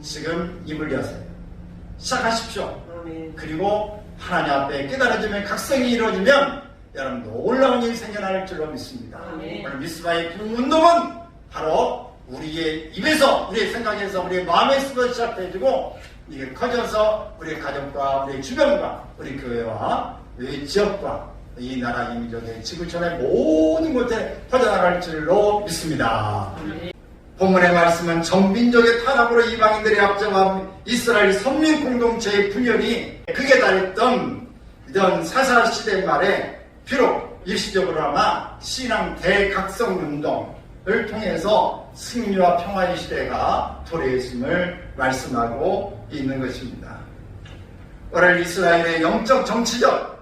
지금 입을 여세요. 시작하십시오. 아멘. 그리고 하나님 앞에 깨달아지면 각성이 이루어지면 여러분 놀라운 일이 생겨날 줄로 믿습니다. 아멘. 오늘 미스바의 부흥운동은 바로 우리의 입에서, 우리의 생각에서, 우리의 마음에서 시작해지고 이게 커져서 우리의 가정과 우리의 주변과 우리 교회와 우리 지역과 이 나라 이 민족의 지구촌의 모든 곳에 퍼져나갈 줄로 믿습니다. 본문의 말씀은 전민족의 타락으로 이방인들의 앞장한 이스라엘 선민 공동체의 분열이 극에 달했던 이런 사사시대 말에 비록 일시적으로나마 신앙 대각성 운동을 통해서 승리와 평화의 시대가 도래했음을 말씀하고 있는 것입니다. 오늘 이스라엘의 영적, 정치적,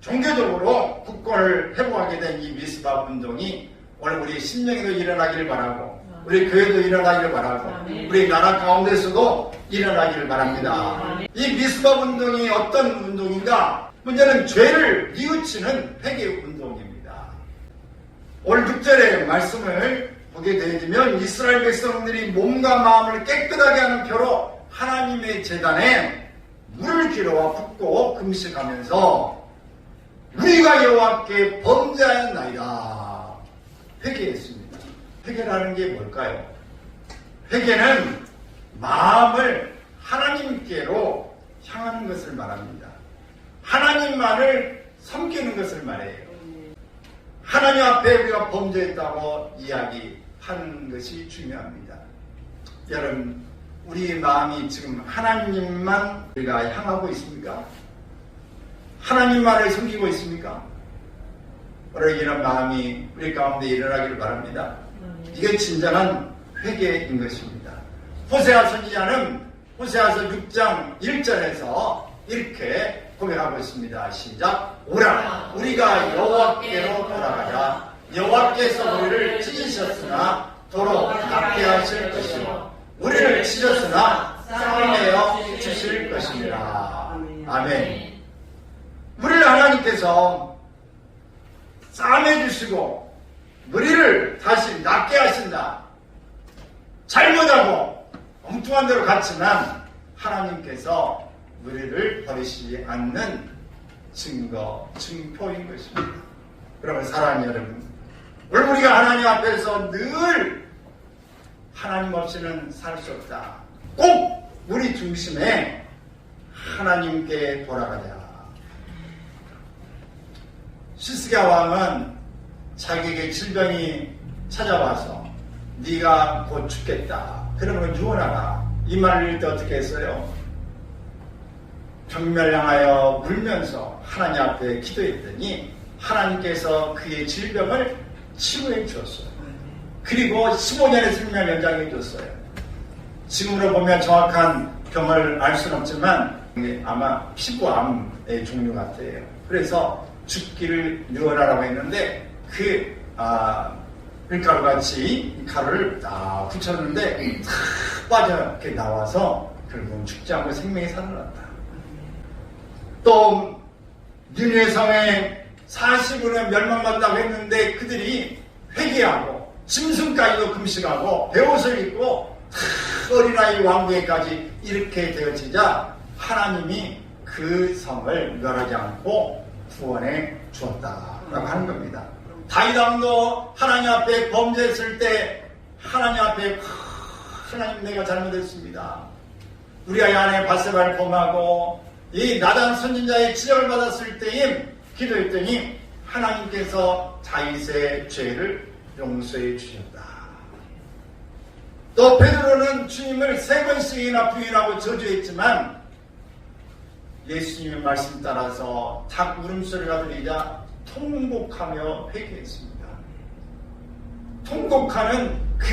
종교적으로 국권을 회복하게 된 이 미스바 운동이 오늘 우리 심령에도 일어나기를 바라고 우리 교회도 일어나기를 바라고 우리 나라 가운데서도 일어나기를 바랍니다. 이 미스바 운동이 어떤 운동인가? 문제는 죄를 뉘우치는 회개 운동입니다. 오늘 6절의 말씀을 보게 되면 이스라엘 백성들이 몸과 마음을 깨끗하게 하는 표로 하나님의 제단에 물을 기로와 붓고 금식하면서 우리가 여호와께 범죄하였나이다 회개했습니다. 회개라는 게 뭘까요? 회개는 마음을 하나님께로 향하는 것을 말합니다. 하나님만을 섬기는 것을 말해요. 하나님 앞에 우리가 범죄했다고 이야기하는 것이 중요합니다. 여러분, 우리의 마음이 지금 하나님만 우리가 향하고 있습니까? 하나님만을 섬기고 있습니까? 오늘 이런 마음이 우리 가운데 일어나기를 바랍니다. 이게 진정한 회개인 것입니다. 호세아 선지자는 호세아서 6장 1절에서 이렇게 고백하고 있습니다. 시작. 오라 우리가 여호와께로 돌아가자. 여호와께서 우리를 찢으셨으나 도로 낫게 하실 것이요 우리를 찢었으나 싸매어 주실 것입니다. 아멘. 우리를 하나님께서 싸매 주시고 우리를 다시 낫게 하신다. 잘못하고 엉뚱한 대로 갔지만 하나님께서 우리를 버리시지 않는 증거, 증표인 것입니다. 그러면 사랑하는 여러분, 오늘 우리가 하나님 앞에서 늘 하나님 없이는 살 수 없다. 꼭 우리 중심에 하나님께 돌아가자. 시스기야 왕은 자기에게 질병이 찾아와서 네가 곧 죽겠다. 그러면 유언하라. 이 말을 읽을 때 어떻게 했어요? 병멸 향하여 울면서 하나님 앞에 기도했더니 하나님께서 그의 질병을 치유해 주었어요. 그리고 15년의 생명 연장해 줬어요. 지금으로 보면 정확한 병을 알 수는 없지만 아마 피부암의 종류 같아요. 그래서 죽기를 유언하라고 했는데 그 밀가루 같이 가루를 딱 붙였는데 탁 빠져 이렇게 나와서 결국은 죽지 않고 생명이 살아났다. 또 니느웨 성에 40분은 멸망받다고 했는데 그들이 회개하고 짐승까지도 금식하고 베옷을 입고 어린아이 왕궁에까지 이렇게 되어지자 하나님이 그 성을 멸하지 않고 구원해 주었다라고 하는 겁니다. 다윗 왕도 하나님 앞에 범죄했을 때 하나님 앞에 하나님 내가 잘못했습니다. 우리 아이 아내 바세바를 범하고 이 나단 선지자의 지적을 받았을 때에 기도했더니 하나님께서 다윗의 죄를 용서해 주셨다. 또 베드로는 주님을 3번씩이나 부인하고 저주했지만 예수님의 말씀 따라서 닭 울음소리가 들리자 통곡하며 회개했습니다. 통곡하는 그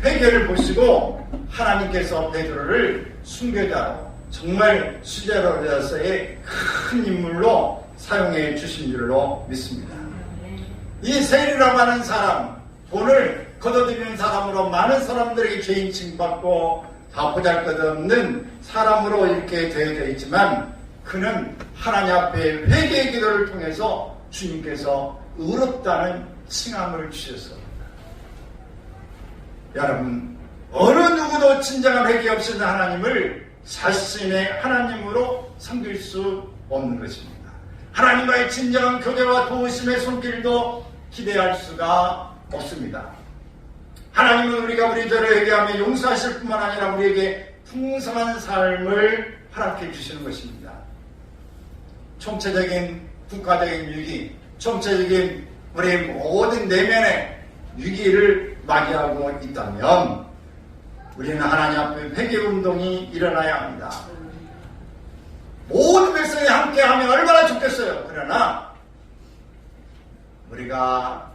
회개를 보시고 하나님께서 베드로를 순교자로 정말 수제자로서의 큰 인물로 사용해 주신 줄로 믿습니다. 이 세리라고 하는 사람, 돈을 거둬들이는 사람으로 많은 사람들에게 죄인 징받고 다 보잘것없는 사람으로 이렇게 되어져 있지만 그는 하나님 앞에 회개의 기도를 통해서 주님께서 의롭다는 칭함을 주셨습니다. 여러분, 어느 누구도 진정한 회개 없이는 하나님을 자신의 하나님으로 섬길 수 없는 것입니다. 하나님과의 진정한 교제와 도우심의 손길도 기대할 수가 없습니다. 하나님은 우리가 우리 죄를 회개하며 용서하실 뿐만 아니라 우리에게 풍성한 삶을 허락해 주시는 것입니다. 총체적인 국가적인 위기, 총체적인 우리 모든 내면의 위기를 맞이하고 있다면 우리는 하나님 앞에 회개운동이 일어나야 합니다. 모든 백성이 함께하면 얼마나 좋겠어요. 그러나 우리가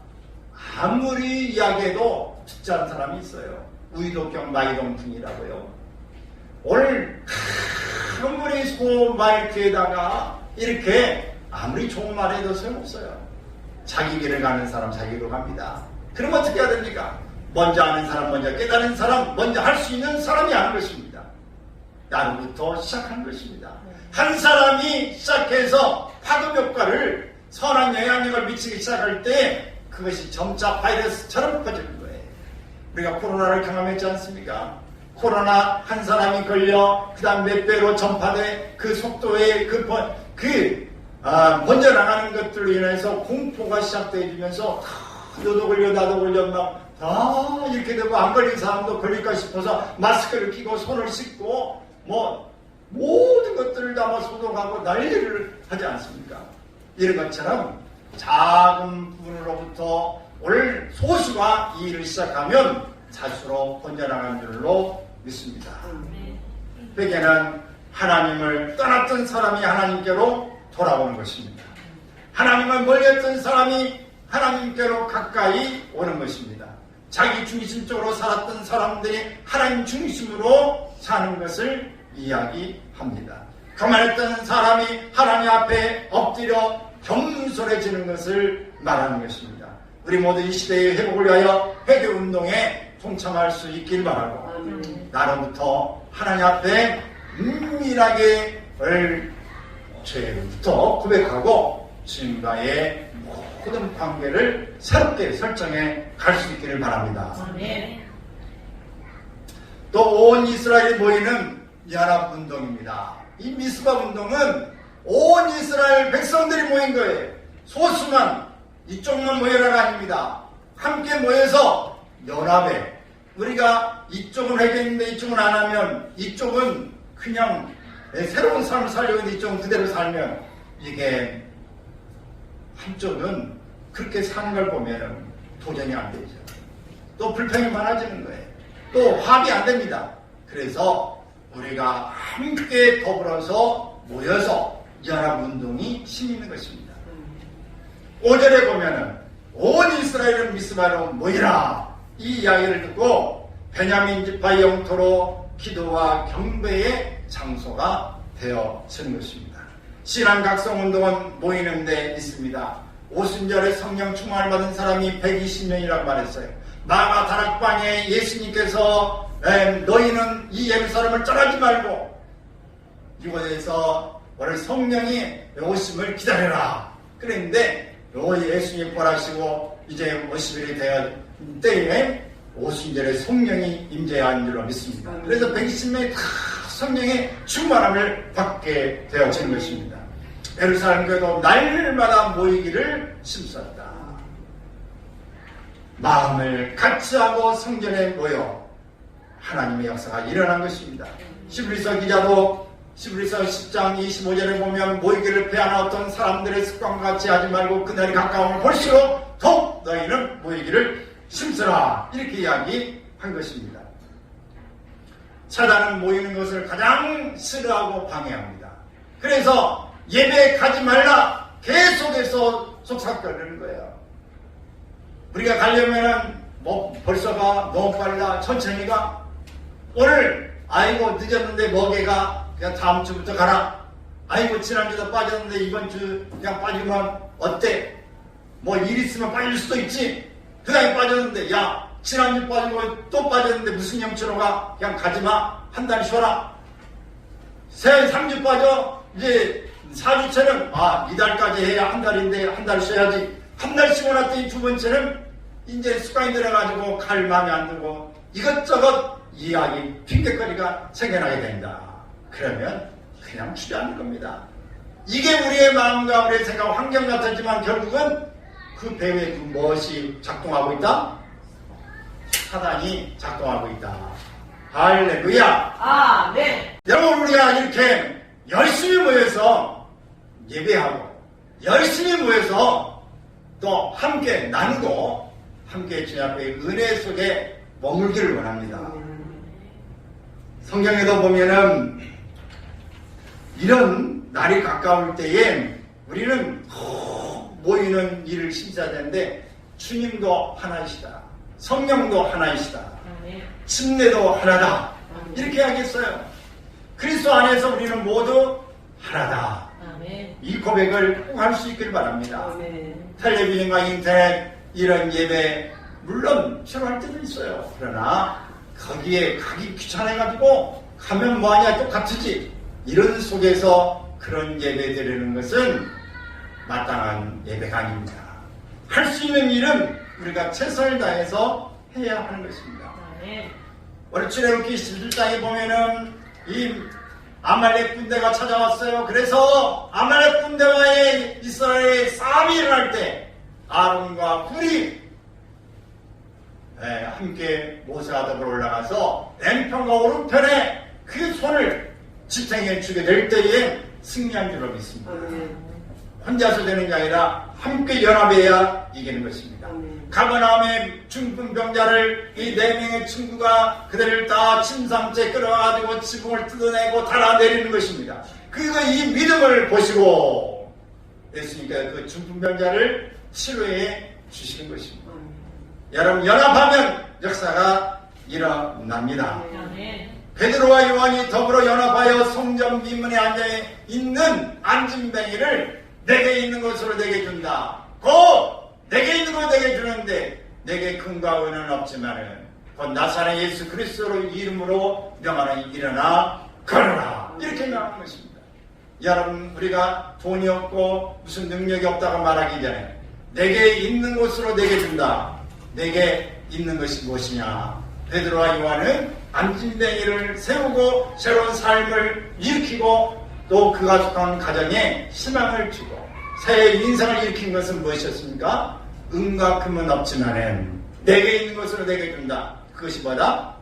아무리 이야기해도 듣지 않는 사람이 있어요. 우이도경 마이동풍이라고요. 오늘 아무리 소마이크에다가 이렇게 아무리 좋은 말 해도 소용없어요. 자기 길을 가는 사람 자기로 갑니다. 그럼 어떻게 해야 됩니까? 먼저 아는 사람, 먼저 깨달은 사람, 먼저 할 수 있는 사람이 하는 것입니다. 나로부터 시작하는 것입니다. 한 사람이 시작해서 파급 효과를 선한 영향력을 미치기 시작할 때 그것이 점차 바이러스처럼 퍼지는 거예요. 우리가 코로나를 경험했지 않습니까? 코로나 한 사람이 걸려 그 다음 몇 배로 전파돼 그 속도에 먼저 나가는 것들로 인해서 공포가 시작되어지면서 너도 걸려 나도 걸려 막 이렇게 되고 안 걸린 사람도 걸릴까 싶어서 마스크를 끼고 손을 씻고 모든 것들을 다 소독하고 난리를 하지 않습니까? 이런 것처럼 작은 부분으로부터 오늘 소수가 이 일을 시작하면 자수로 번져나간 줄로 믿습니다. 회개는 하나님을 떠났던 사람이 하나님께로 돌아오는 것입니다. 하나님을 멀리했던 사람이 하나님께로 가까이 오는 것입니다. 자기 중심적으로 살았던 사람들이 하나님 중심으로 사는 것을 이야기합니다. 가만했던 사람이 하나님 앞에 엎드려 겸손해지는 것을 말하는 것입니다. 우리 모두 이 시대의 회복을 위하여 회개운동에 동참할 수 있길 바라고 나로부터 하나님 앞에 은밀하게 죄부터 고백하고 주님과의 모든 관계를 새롭게 설정해 갈 수 있기를 바랍니다. 또 온 이스라엘이 모이는 연합운동입니다. 이 미스바 운동은 온 이스라엘 백성들이 모인 거예요. 소수만 이쪽만 모여라가 아닙니다. 함께 모여서 연합에 우리가 이쪽은 회개했는데 이쪽은 안 하면 이쪽은 그냥 새로운 삶을 살려고 했는데 이쪽은 그대로 살면 이게 한쪽은 그렇게 사는 걸 보면 도전이 안 되죠. 또 불평이 많아지는 거예요. 또 합이 안 됩니다. 그래서 우리가 함께 더불어서 모여서 연합운동이 심는 것입니다. 5절에 보면은 온 이스라엘은 미스바로 모이라 이 이야기를 듣고 베냐민 지파 영토로 기도와 경배의 장소가 되어지는 것입니다. 신앙 각성운동은 모이는 데 있습니다. 오순절에 성령 충만을 받은 사람이 120명이라고 말했어요. 마가 다락방에 예수님께서 너희는 이 예루살렘을 떠나지 말고 이곳에서 오늘 성령이 오심을 기다려라 그랬는데 예수님 부활하시고 이제 50일이 되어 때에 오순절에 성령이 임재한 줄로 믿습니다. 그래서 120명이 다 성령의 충만함을 받게 되어진 것입니다. 예루살렘 교회도 날마다 모이기를 심었다. 마음을 같이 하고 성전에 모여 하나님의 역사가 일어난 것입니다. 히브리서 기자도 히브리서 10장 25절에 보면 모이기를 배하나었던 사람들의 습관과 같이 하지 말고 그날이 가까움을 볼수록 더욱 너희는 모이기를 심으라 이렇게 이야기한 것입니다. 사단은 모이는 것을 가장 싫어하고 방해합니다. 그래서 예배에 가지 말라 계속해서 속삭거리는 거예요. 우리가 가려면은 벌써가 너무 빨라 천천히 가. 오늘 아이고 늦었는데 뭐게가 그냥 다음 주부터 가라. 아이고 지난주도 빠졌는데 이번 주 그냥 빠지면 어때? 일 있으면 빠질 수도 있지. 그 다음에 빠졌는데 야 지난주 빠지고 또 빠졌는데 무슨 영치로 가? 그냥 가지마. 한 달 쉬어라. 3주 빠져. 이제 4주째는 이달까지 해야 한 달인데 한 달 쉬어야지. 한 달 쉬고 났더니 두 번째는 이제 습관이 들어가지고 갈 마음이 안 들고 이것저것 이야기 핑계거리가 생겨나게 된다. 그러면 그냥 주저하는 겁니다. 이게 우리의 마음과 우리의 생각, 환경 같았지만 결국은 그 배후에 그 무엇이 작동하고 있다? 사단이 작동하고 있다. 할렐루야. 아멘. 여러분, 우리가 이렇게 열심히 모여서 예배하고 열심히 모여서 또 함께 나누고 함께 주님 앞에 은혜 속에 머물기를 원합니다. 성경에도 보면은 이런 날이 가까울 때에 우리는 모이는 일을 신사야 되는데 주님도 하나이시다. 성령도 하나이시다. 침례도 하나다. 이렇게 하겠어요. 그리스도 안에서 우리는 모두 하나다. 이 고백을 꼭 할 수 있기를 바랍니다. 텔레비전과 인터넷 이런 예배 물론 필요할 때도 있어요. 그러나 거기에 가기 귀찮아가지고 가면 뭐하냐 똑같으지. 이런 속에서 그런 예배 드리는 것은 마땅한 예배가 아닙니다. 할 수 있는 일은 우리가 최선을 다해서 해야 하는 것입니다. 우리 출애굽기 11장에 보면은 이 아말렉 군대가 찾아왔어요. 그래서 아말렉 군대와의 이스라엘의 싸움이 일어날 때 아론과 훌이 함께 모세와 더불어 올라가서 왼편과 오른편에 그 손을 지탱해 주게 될 때에 승리한 줄로 믿습니다. 혼자서 되는 게 아니라 함께 연합해야 이기는 것입니다. 가버나움의 중풍병자를 이 4명의 친구가 그들을 다 침상째 끌어가지고 지붕을 뜯어내고 달아내리는 것입니다. 그리고 이 믿음을 보시고 예수님께서 그 중풍병자를 치료해 주시는 것입니다. 여러분, 연합하면 역사가 일어납니다. 베드로와 요한이 더불어 연합하여 성전 미문에 앉아있는 안진뱅이를 내게 있는 것으로 내게 준다. 곧 내게 있는 거 내게 주는데 내게 근거와 은은 없지만은 곧 나사렛 예수 그리스도로 이름으로 명하는 일어나 걸어라. 이렇게 명하는 것입니다. 여러분, 우리가 돈이 없고 무슨 능력이 없다고 말하기 전에 내게 있는 것으로 내게 준다. 내게 있는 것이 무엇이냐? 베드로와 요한은 안진뱅이를 세우고 새로운 삶을 일으키고 또 그가 속한 가정에 희망을 주고 새 인생을 일으킨 것은 무엇이었습니까? 은과 금은 없지만은 내게 있는 것으로 내게 준다. 그것이 뭐다?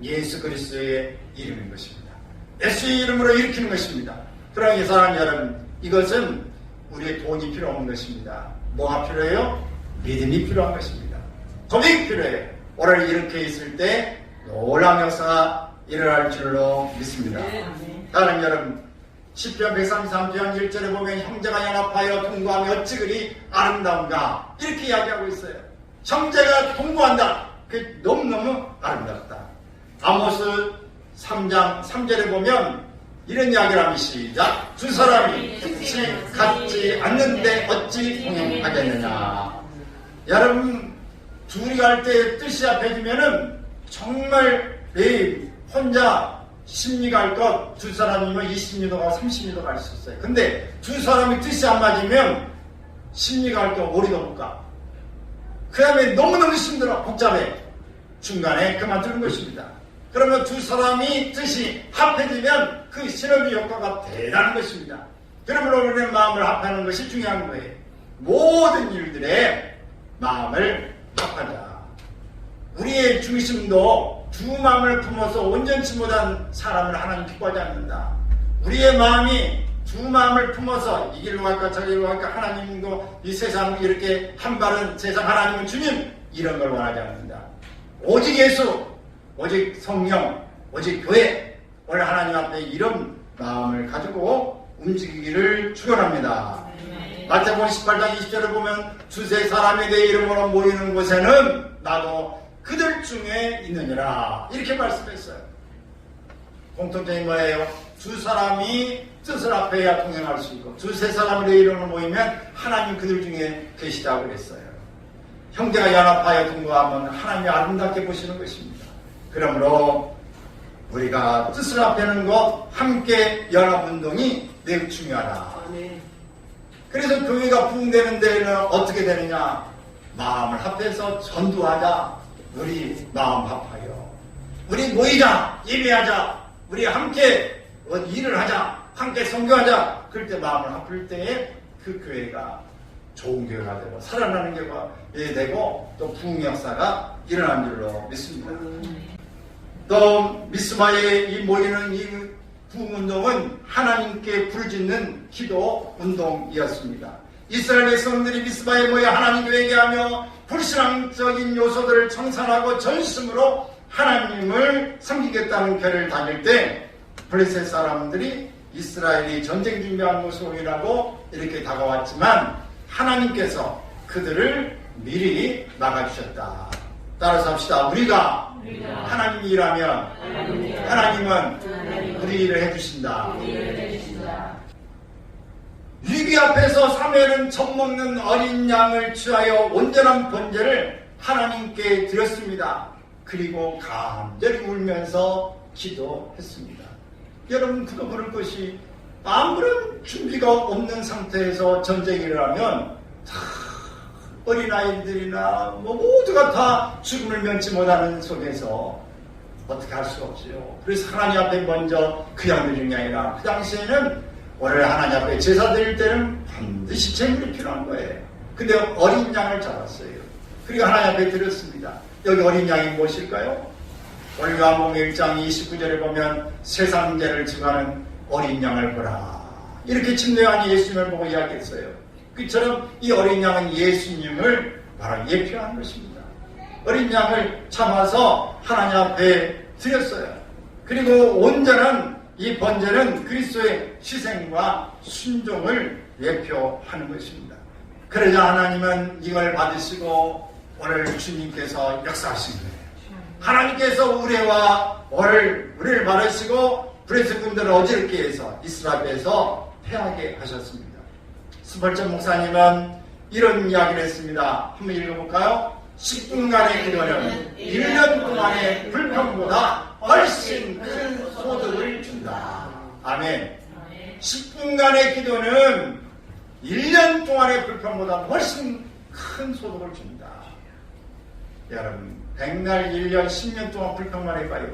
예수 그리스도의 이름인 것입니다. 예수의 이름으로 일으키는 것입니다. 그러나 사랑하는 여러분, 이것은 우리의 돈이 필요 없는 것입니다. 뭐가 필요해요? 믿음이 필요한 것입니다. 고백이 필요해요. 오늘 이렇게 있을 때 놀라운 역사가 일어날 줄로 믿습니다. 사랑하는 여러분, 시편 133편 1절에 보면 형제가 연합하여 동거하며 어찌 그리 아름다운가 이렇게 이야기하고 있어요. 형제가 동거한다. 그게 너무너무 아름답다. 아모스 3장 3절에 보면 이런 이야기를 하면 시작. 두 사람이 뜻이 같지 않는데 어찌 동행하겠느냐. 여러분, 둘이 갈 때 뜻이 합해지면은 정말 혼자 10리 갈 것 두 사람이면 20리도 가고 30리도 갈 수 있어요. 근데 두 사람이 뜻이 안 맞으면 10리 갈 것 5리도 못 가. 그 다음에 너무너무 힘들어. 복잡해. 중간에 그만두는 것입니다. 그러면 두 사람이 뜻이 합해지면 그 시너지 효과가 대단한 것입니다. 그러므로 우리는 마음을 합하는 것이 중요한 거예요. 모든 일들에 마음을 합하자. 우리의 중심도 두 마음을 품어서 온전치 못한 사람을 하나님 기뻐하지 않는다. 우리의 마음이 두 마음을 품어서 이 길로 갈까 저 길로 갈까 하나님도 이 세상 이렇게 한 발은 세상 하나님은 주님 이런 걸 원하지 않는다. 오직 예수, 오직 성령, 오직 교회 오늘 하나님 앞에 이런 마음을 가지고 움직이기를 축원합니다. 마태복음 18장 20절을 보면 두세 사람이 내 이름으로 모이는 곳에는 나도 그들 중에 있느니라 이렇게 말씀했어요. 공통점이 뭐예요? 두 사람이 뜻을 합해야 동행할 수 있고 두세 사람이 내 이름으로 모이면 하나님 그들 중에 계시다고 그랬어요. 형제가 연합하여 동거하면 하나님이 아름답게 보시는 것입니다. 그러므로 우리가 뜻을 합하는 것 함께 연합운동이 매우 중요하다. 그래서 교회가 부흥되는 데는 어떻게 되느냐? 마음을 합해서 전도하자. 우리 마음 합하여 우리 모이자, 예배하자, 우리 함께 일을 하자, 함께 선교하자. 그럴 때 마음을 아플 때에 그 교회가 좋은 교회가 되고 살아나는 교회가 되고 또 부흥 역사가 일어난 줄로 믿습니다. 또 미스바에 이 모이는 이 부흥운동은 하나님께 부르짖는 기도 운동이었습니다. 이스라엘의 성들이 미스바에 모여 하나님 교회에 하며 불신앙적인 요소들을 청산하고 전심으로 하나님을 섬기겠다는 교회를 다닐 때 블레셋 사람들이 이스라엘이 전쟁 준비한 모습이라고 이렇게 다가왔지만 하나님께서 그들을 미리 막아주셨다. 따라서 합시다. 우리가 하나님이 일하면 하나님은 우리 일을 해주신다. 위기 앞에서 사무엘은 젖먹는 어린 양을 취하여 온전한 번제를 하나님께 드렸습니다. 그리고 간절히 울면서 기도했습니다. 여러분, 그거 그럴 것이 아무런 준비가 없는 상태에서 전쟁이 일어나면 어린아이들이나 모두가 다 죽음을 면치 못하는 속에서 어떻게 할 수가 없어요. 그래서 하나님 앞에 먼저 그 양 드리는 게 아니라 그 당시에는 원래 하나님 앞에 제사 드릴 때는 반드시 제물이 필요한 거예요. 근데 어린 양을 잡았어요. 그리고 하나님 앞에 드렸습니다. 여기 어린 양이 무엇일까요? 오늘 요한복음 1장 29절에 보면 세상 죄를 지고하는 어린 양을 보라. 이렇게 침례요한이 예수님을 보고 이야기했어요. 그처럼 이 어린 양은 예수님을 바로 예표한 것입니다. 어린 양을 참아서 하나님 앞에 드렸어요. 그리고 온전한 이 번제는 그리스도의 희생과 순종을 예표하는 것입니다. 그러자 하나님은 이걸 받으시고 오늘 주님께서 역사하신 거예요. 하나님께서 우레와 우리를 바르시고 블레셋 군들을 어지럽게 해서 이스라엘에서 패하게 하셨습니다. 스펄전 목사님은 이런 이야기를 했습니다. 한번 읽어볼까요? 10분간의 기도는 1년 동안의 불평보다 훨씬 큰 소득을 준다. 아멘. 10분간의 기도는 1년 동안의 불평보다 훨씬 큰 소득을 준다. 여러분, 100날, 1년, 10년 동안 불평만 해봐요.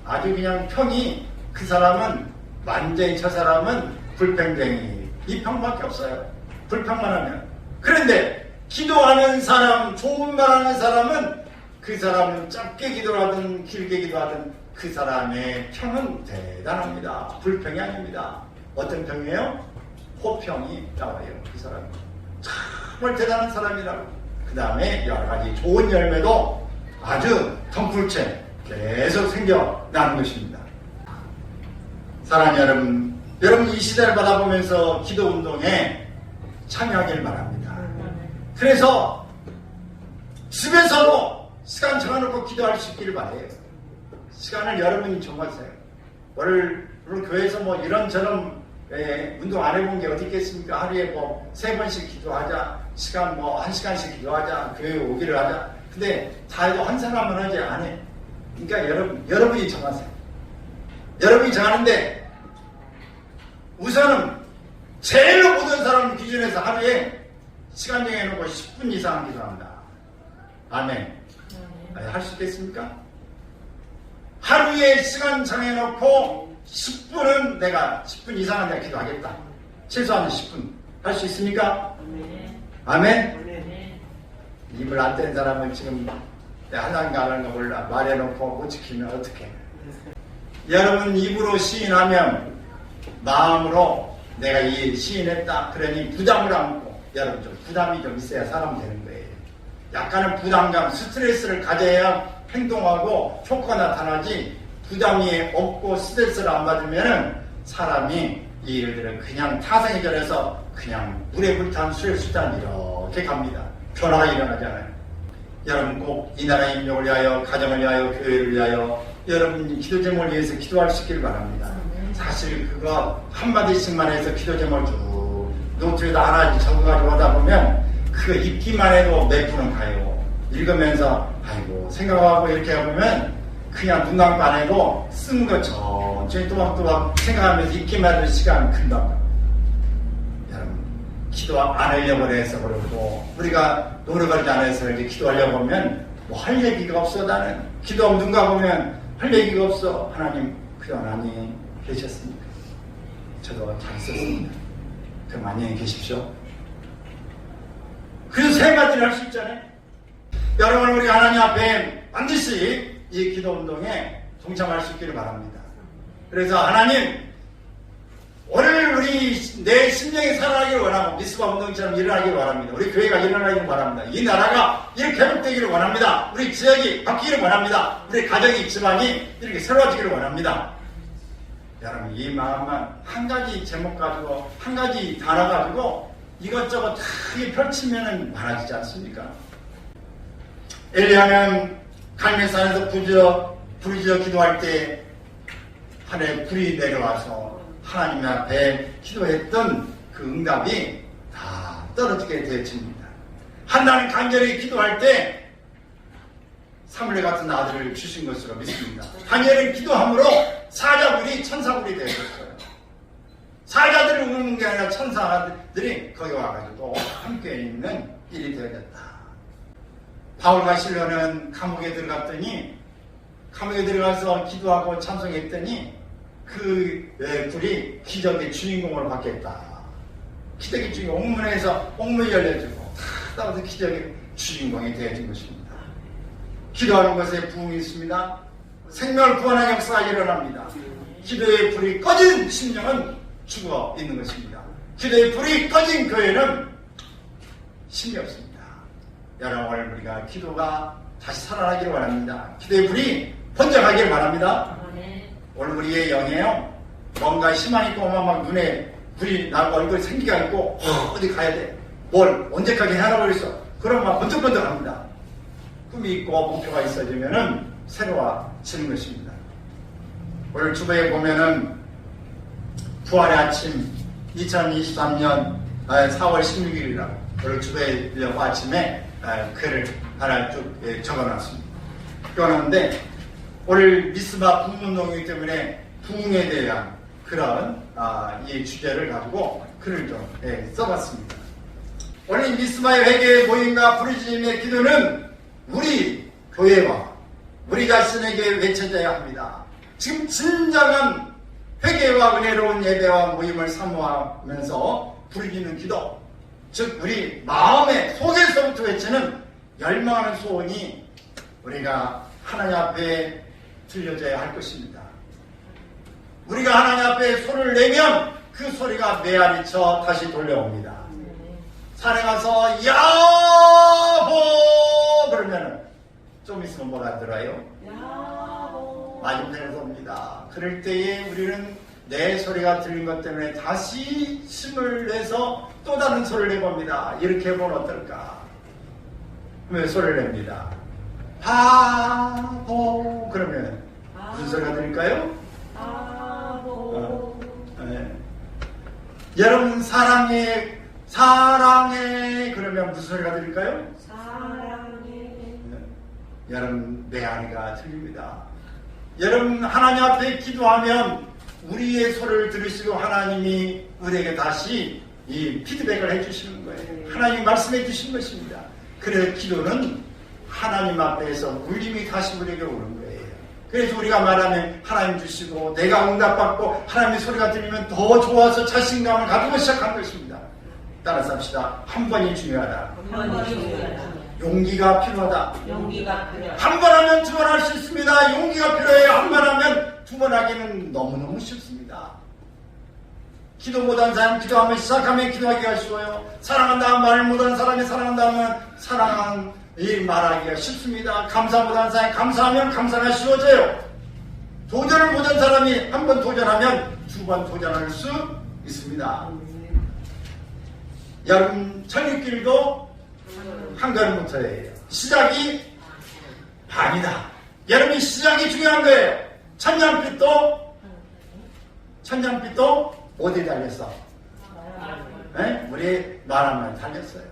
아주 그냥 평이, 그 사람은 완전히 저 사람은 불평쟁이, 이 평밖에 없어요. 불평만 하면. 그런데 기도하는 사람, 좋은 말하는 사람은 그 사람은 짧게 기도하든 길게 기도하든 그 사람의 평은 대단합니다. 불평이 아닙니다. 어떤 평이에요? 호평이 나와요. 그 사람이 정말 대단한 사람이라고. 그 다음에 여러 가지 좋은 열매도 아주 덩굴채 계속 생겨나는 것입니다. 사랑하는 여러분 이 시대를 받아보면서 기도 운동에 참여하길 바랍니다. 그래서 집에서도 시간 정해놓고 기도할 수 있기를 바래요. 시간을 여러분이 정하세요. 오늘 교회에서 뭐 이런저런 운동 안 해본 게 어디 있겠습니까? 하루에 뭐 3번씩 기도하자, 시간 뭐 1시간씩 기도하자, 교회 오기를 하자. 근데 다 해도 한 사람은 하지 안 해. 그러니까 여러분이 정하세요. 여러분이 정하는데 우선은 제일로 모든 사람 기준에서 하루에 시간 정해놓고 10분 이상 기도한다. 아멘. 할 수 있겠습니까? 하루에 시간 정해놓고 10분은 내가 10분 이상은 내가 기도하겠다. 최소한 10분. 할 수 있습니까? 아멘. 입을 안 뗀 사람은 지금 하나님과 안 하는 거 몰라. 말해놓고 못 지키면 어떡해. 여러분 입으로 시인하면 마음으로 내가 이 시인했다. 그러니 부담을 안고 여러분 좀 부담이 좀 있어야 사람 되는 거예요. 약간은 부담감, 스트레스를 가져야 행동하고 효과가 나타나지 부담이 없고 스트레스를 안 받으면 사람이 예를 들어 그냥 타성이 절해서 그냥 물에 불탄 수에 수단 이렇게 갑니다. 변화가 일어나잖아요. 여러분 꼭 이 나라 인력을 위하여, 가정을 위하여, 교회를 위하여 여러분 기도 제목을 위해서 기도할 수 있길 바랍니다. 사실 그거 한마디씩만 해서 기도 제목을 쭉 노트에다 하나씩 적어가지고 하다 보면 그거 읽기만 해도 몇 분은 가요. 읽으면서 아이고 생각하고 이렇게 해보면 그냥 눈 감고 안 해도 쓴 거 천천히 또박또박 생각하면서 읽기만 해도 시간 금방. 여러분 기도 안 하려고 해서 그러고 우리가 노력하지 않아서 이렇게 기도하려고 하면 뭐 할 얘기가 없어. 나는 기도하면 눈 감으면 할 얘기가 없어. 하나님 그동안 안녕히 계셨습니까? 저도 잘 있었습니다. 그럼 안녕히 계십시오. 그래서 세 가지를 할 수 있잖아요. 여러분, 우리 하나님 앞에 반드시 이 기도 운동에 동참할 수 있기를 바랍니다. 그래서 하나님, 오늘 우리 내 심령이 살아나기를 원하고 미스바 운동처럼 일어나기를 원합니다. 우리 교회가 일어나기를 바랍니다. 이 나라가 이렇게 회복되기를 원합니다. 우리 지역이 바뀌기를 원합니다. 우리 가정이, 집안이 이렇게 새로워지기를 원합니다. 여러분, 이 마음만 한 가지 제목 가지고 한 가지 단어 가지고 이것저것 다 펼치면 많아지지 않습니까? 엘리야는 갈멜산에서 부르짖어 기도할 때 하늘에 불이 내려와서 하나님 앞에 기도했던 그 응답이 다 떨어지게 되어집니다. 한나는 간절히 기도할 때 사물레 같은 아들을 주신 것으로 믿습니다. 다니엘은 기도함으로 사자굴이 천사굴이 되었어요. 사자들을 우는 게 아니라 천사들이 거기 와가지고 함께 있는 일이 되어졌다. 바울과 실로는 감옥에 들어가서 기도하고 참석했더니 그 굴이 기적의 주인공으로 바뀌었다. 기적의 주인공, 옥문에서 옥문이 열려주고 따라서 기적의 주인공이 되어진 것입니다. 기도하는 것에 부흥이 있습니다. 생명을 구원하는 역사가 일어납니다. 기도의 불이 꺼진 심령은 죽어 있는 것입니다. 기도의 불이 꺼진 교회는 힘이 없습니다. 여러분, 우리가 기도가 다시 살아나기를 바랍니다. 기도의 불이 번져가기를 바랍니다. 오늘 우리의 영에요, 뭔가 희망이 있고 막 눈에 불이 나고 얼굴에 생기가 있고 어디 가야 돼, 뭘 언제까지 해야 버렸어, 그럼 막 번쩍번쩍합니다. 꿈이 있고 목표가 있어지면은 새로워지는 것입니다. 오늘 주보에 보면은 부활의 아침 2023년 4월 16일이라고 오늘 주보에 아침에 글을 하나 쭉 적어놨습니다. 적어놨는데 오늘 미스바 부흥운동이기 때문에 부흥에 대한 그런 이 주제를 가지고 글을 좀 써봤습니다. 오늘 미스바의 회개의 모임과 부르짖음의 기도는 우리 교회와 우리 자신에게 외쳐져야 합니다. 지금 진정한 회개와 은혜로운 예배와 모임을 사모하면서 부르짖는 기도, 즉 우리 마음의 속에서부터 외치는 열망하는 소원이 우리가 하나님 앞에 들려져야 할 것입니다. 우리가 하나님 앞에 소리를 내면 그 소리가 메아리쳐 다시 돌려옵니다. 산에 가서 야호 그러면은 좀 있으면 뭐가 들어요? 야호. 맞은편에서 옵니다. 그럴 때에 우리는 내 소리가 들린 것 때문에 다시 힘을 내서 또 다른 소리를 내봅니다. 이렇게 해보면 어떨까? 왜 소리를 냅니다? 바보 그러면 무슨 소리가 들릴까요? 바보. 네. 여러분 사랑해 그러면 무슨 소리가 들릴까요? 사랑해. 네. 여러분 메아리가 들립니다. 여러분 하나님 앞에 기도하면 우리의 소리를 들으시고 하나님이 우리에게 다시 이 피드백을 해주시는 거예요. 하나님이 말씀해 주신 것입니다. 그래서 기도는 하나님 앞에서 울림이 다시 우리에게 오는 거예요. 그래서 우리가 말하면 하나님 주시고 내가 응답받고 하나님의 소리가 들리면 더 좋아서 자신감을 가지고 시작한 것입니다. 따라서 합시다. 한 번이 중요하다. 용기가 필요하다. 한 번 하면 두 번 할 수 있습니다. 용기가 필요해요. 한 번 하면 두 번 하기는 너무너무 쉽습니다. 기도 못한 사람 기도하면 시작하면 기도하기가 쉬워요. 사랑한다 말 못한 사람이 사랑한다 하면 사랑한 이 말하기가 쉽습니다. 감사 못한 사람이 감사하면 감사가 쉬워져요. 도전을 못한 사람이 한 번 도전하면 두 번 도전할 수 있습니다. 여러분 천리길도 한 걸음부터예요. 시작이 반이다. 여러분 시작이 중요한 거예요. 천냥빛도 어디 달렸어? 네? 우리 말하면 달렸어요.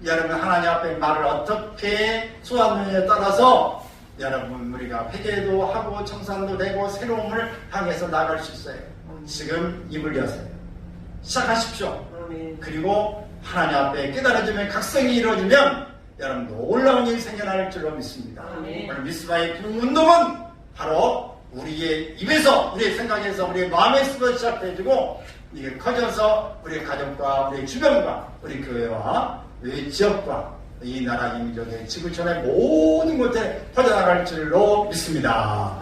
여러분 하나님 앞에 말을 어떻게 쏘았느냐에 따라서 여러분 우리가 회개도 하고 청산도 되고 새로움을 향해서 나갈 수 있어요. 지금 입을 여세요. 시작하십시오. 그리고 하나님 앞에 깨달아지면 각성이 이루어지면 여러분 놀라운 일이 생겨날 줄로 믿습니다. 아멘. 오늘 미스바의 기능 운동은 바로 우리의 입에서, 우리의 생각에서, 우리의 마음에서 시작해지고 이게 커져서 우리의 가정과 우리의 주변과 우리 교회와 우리 지역과 이 나라, 이 민족의 지구촌의 모든 곳에 퍼져나갈 줄로 믿습니다.